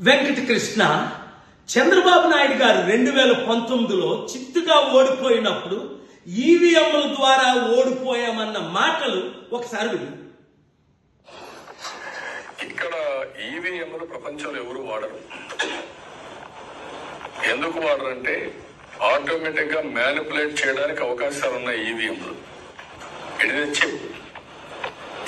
వెంకటకృష్ణ చంద్రబాబు నాయుడు గారు 2019లో చిత్తుగా ఓడిపోయినప్పుడు ఈవీఎంల ద్వారా ఓడిపోయామన్న మాటలు ఒకసారి విను. ఇక్కడ ఈవీఎంలు ప్రపంచంలో ఎవరు వాడరు. ఎందుకు వాడరంటే ఆటోమేటిక్ గా మ్యానిపులేట్ చేయడానికి అవకాశాలు ఉన్నాయి ఈవీఎంలు. ఇట్ ఇస్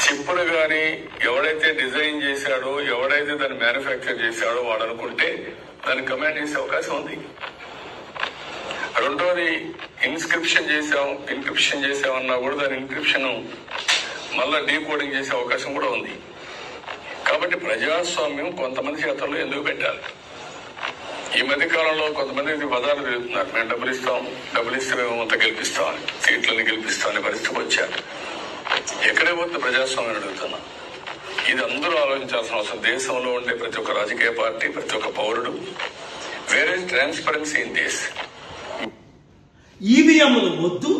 చిప్పును గాని ఎవడైతే డిజైన్ చేశాడో, ఎవడైతే దాన్ని మ్యానుఫ్యాక్చర్ చేశాడో వాడు అనుకుంటే దాన్ని కమాండ్ చేసే అవకాశం ఉంది. రెండోది ఇన్స్క్రిప్షన్ చేసామన్నా కూడా దాని ఇన్క్రిప్షన్ మళ్ళా డీకోడింగ్ చేసే అవకాశం కూడా ఉంది. కాబట్టి ప్రజాస్వామ్యం కొంతమంది చేతుల్లో ఎందుకు పెట్టాలి? ఈ మధ్య కాలంలో కొంతమంది పదాలు తిరుగుతున్నారు, మేము డబ్బులు ఇస్తే మేము అంతా గెలిపిస్తామని, సీట్లను గెలిపిస్తామనే పరిస్థితికి వచ్చారు. ఎక్కడే పోతే ప్రజాస్వామ్యం అడుగుతున్నా. ఇది అందరూ ఆలోచించాల్సిన అవసరం. దేశంలో ఉండే ప్రతి ఒక్క రాజకీయ పార్టీ, ప్రతి ఒక్క పౌరుడు వేరే ట్రాన్స్పరెన్సీ ఇన్ దిస్. ఈవీఎంలు వద్దు,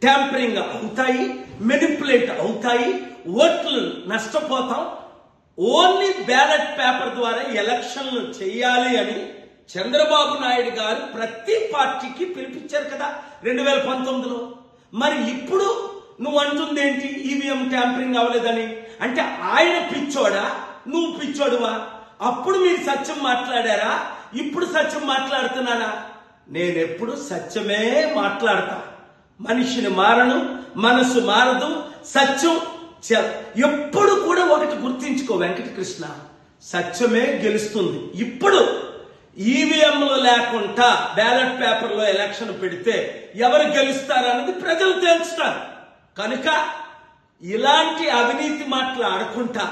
ట్యాంపరింగ్ అవుతాయి, మెనిపులేట్ అవుతాయి, ఓట్లు నష్టపోతాం, ఓన్లీ బ్యాలెట్ పేపర్ ద్వారా ఎలక్షన్లు చేయాలి అని చంద్రబాబు నాయుడు గారు ప్రతి పార్టీకి పిలిపించారు కదా 2019లో. మరి ఇప్పుడు నువ్వు అంటుంది ఏంటి? ఈవీఎం ట్యాంపరింగ్ అవ్వలేదని. అంటే ఆయన పిచ్చోడా, నువ్వు పిచ్చోడువా? అప్పుడు మీరు సత్యం మాట్లాడారా? ఇప్పుడు సత్యం మాట్లాడుతున్నారా? నేనెప్పుడు సత్యమే మాట్లాడతా. మనిషిని మారను, మనసు మారదు, సత్యం ఎప్పుడు కూడా ఒకటి గుర్తించుకో వెంకటకృష్ణ, సత్యమే గెలుస్తుంది. ఇప్పుడు ఈవీఎంలు లేకుండా బ్యాలెట్ పేపర్లో ఎలక్షన్ పెడితే ఎవరు గెలుస్తారన్నది ప్రజలు తెలుస్తారు. కనుక ఇలాంటి అవినీతి మాటలు ఆడుకుంటా,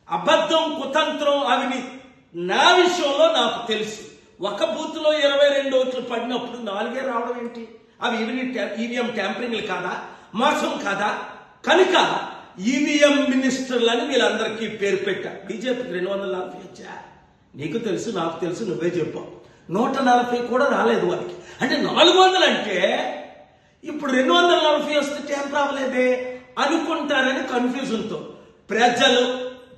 అబద్ధం, కుతంత్రం, అవినీతి నా విషయంలో నాకు తెలుసు. ఒక బూత్ లో 22 ఓట్లు పడినప్పుడు 4 రావడం ఏంటి? అవి ఈవీఎం ట్యాంపరింగ్లు కాదా? మోసం కాదా? కనుక ఈవీఎం మినిస్టర్లని వీళ్ళందరికీ పేరు పెట్టా. బీజేపీకి 240 వచ్చా, నీకు తెలుసు, నాకు తెలుసు, నువ్వే చెప్పావు. 140 కూడా రాలేదు వారికి. అంటే 400 అంటే ఇప్పుడు 240 వస్తే ట్యాంపర్ అవ్వలేదే అనుకుంటారని కన్ఫ్యూజన్తో ప్రజలు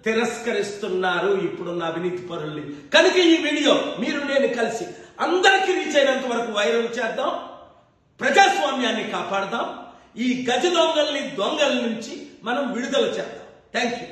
తిరస్కరిస్తున్నారు ఇప్పుడున్న అవినీతి పరుల్ని. కనుక ఈ వీడియో మీరు నేను కలిసి అందరికీ రీచ్ అయినంత వరకు వైరల్ చేద్దాం, ప్రజాస్వామ్యాన్ని కాపాడదాం, ఈ గజ దొంగల నుంచి మనం విడుదల చేద్దాం. Thank you.